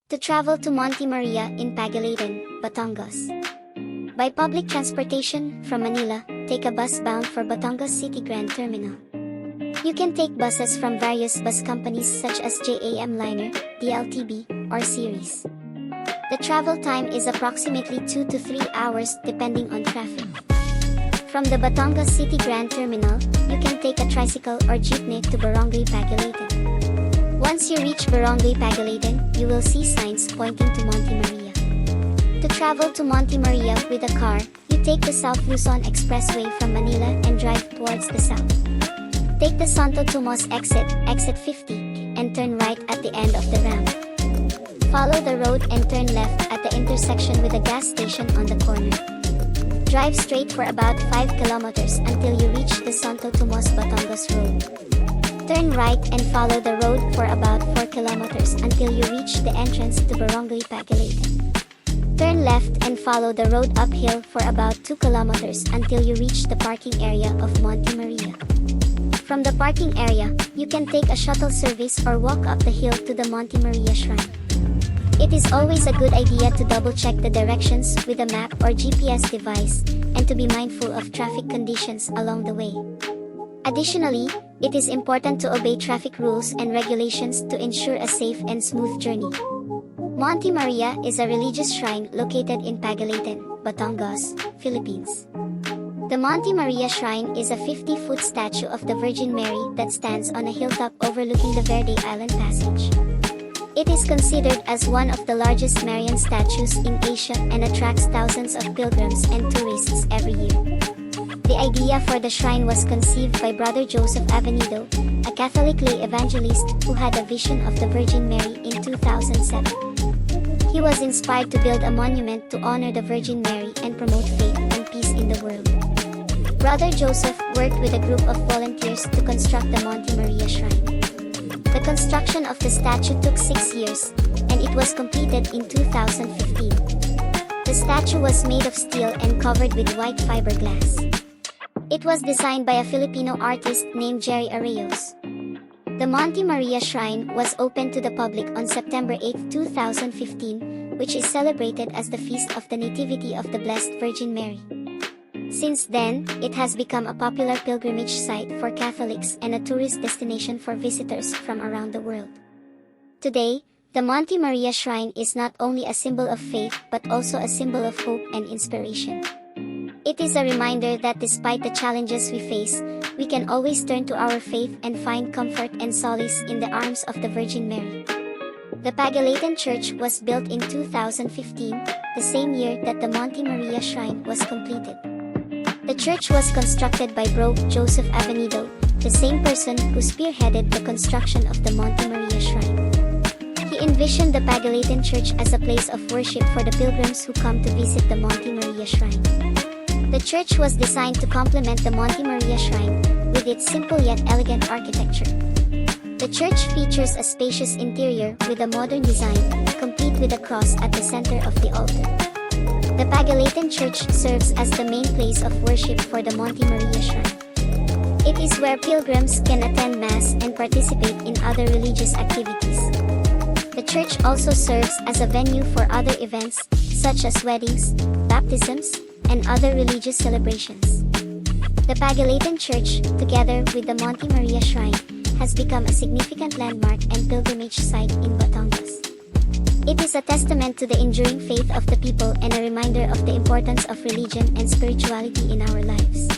To travel to Monte Maria in Pagkilatan, Batangas. By public transportation from Manila, take a bus bound for Batangas City Grand Terminal. You can take buses from various bus companies such as JAM Liner, DLTB, or Series. The travel time is approximately 2 to 3 hours depending on traffic. From the Batangas City Grand Terminal, you can take a tricycle or jeepney to Barangay Pagkilatan. Once you reach Barangay Pagkilatan, you will see signs pointing to Monte Maria. To travel to Monte Maria with a car, you take the South Luzon Expressway from Manila and drive towards the south. Take the Santo Tomas exit 50, and turn right at the end of the ramp. Follow the road and turn left at the intersection with a gas station on the corner. Drive straight for about 5 kilometers until you reach the Santo Tomas Batangas Road. Turn right and follow the road for about 4 kilometers until you reach the entrance to Barangay Pagkilatan. Turn left and follow the road uphill for about 2 kilometers until you reach the parking area of Monte Maria. From the parking area, you can take a shuttle service or walk up the hill to the Monte Maria Shrine. It is always a good idea to double-check the directions with a map or GPS device, and to be mindful of traffic conditions along the way. Additionally, it is important to obey traffic rules and regulations to ensure a safe and smooth journey. Monte Maria is a religious shrine located in Pagkilatan, Batangas, Philippines. The Monte Maria Shrine is a 50-foot statue of the Virgin Mary that stands on a hilltop overlooking the Verde Island Passage. It is considered as one of the largest Marian statues in Asia and attracts thousands of pilgrims and tourists every year. The idea for the shrine was conceived by Brother Joseph Avenido, a Catholic lay evangelist who had a vision of the Virgin Mary in 2007. He was inspired to build a monument to honor the Virgin Mary and promote faith and peace in the world. Brother Joseph worked with a group of volunteers to construct the Monte Maria Shrine. The construction of the statue took 6 years, and it was completed in 2015. The statue was made of steel and covered with white fiberglass. It was designed by a Filipino artist named Jerry Arreos. The Monte Maria Shrine was opened to the public on September 8, 2015, which is celebrated as the Feast of the Nativity of the Blessed Virgin Mary. Since then, it has become a popular pilgrimage site for Catholics and a tourist destination for visitors from around the world. Today, the Monte Maria Shrine is not only a symbol of faith but also a symbol of hope and inspiration. It is a reminder that despite the challenges we face, we can always turn to our faith and find comfort and solace in the arms of the Virgin Mary. The Pagkilatan Church was built in 2015, the same year that the Monte Maria Shrine was completed. The church was constructed by Bro Joseph Avenido, the same person who spearheaded the construction of the Monte Maria Shrine. He envisioned the Pagkilatan Church as a place of worship for the pilgrims who come to visit the Monte Maria Shrine. The church was designed to complement the Monte Maria Shrine, with its simple yet elegant architecture. The church features a spacious interior with a modern design, complete with a cross at the center of the altar. The Pagkilatan Church serves as the main place of worship for the Monte Maria Shrine. It is where pilgrims can attend Mass and participate in other religious activities. The church also serves as a venue for other events, such as weddings, baptisms, and other religious celebrations. The Pagkilatan Church, together with the Monte Maria Shrine, has become a significant landmark and pilgrimage site in Batangas. It is a testament to the enduring faith of the people and a reminder of the importance of religion and spirituality in our lives.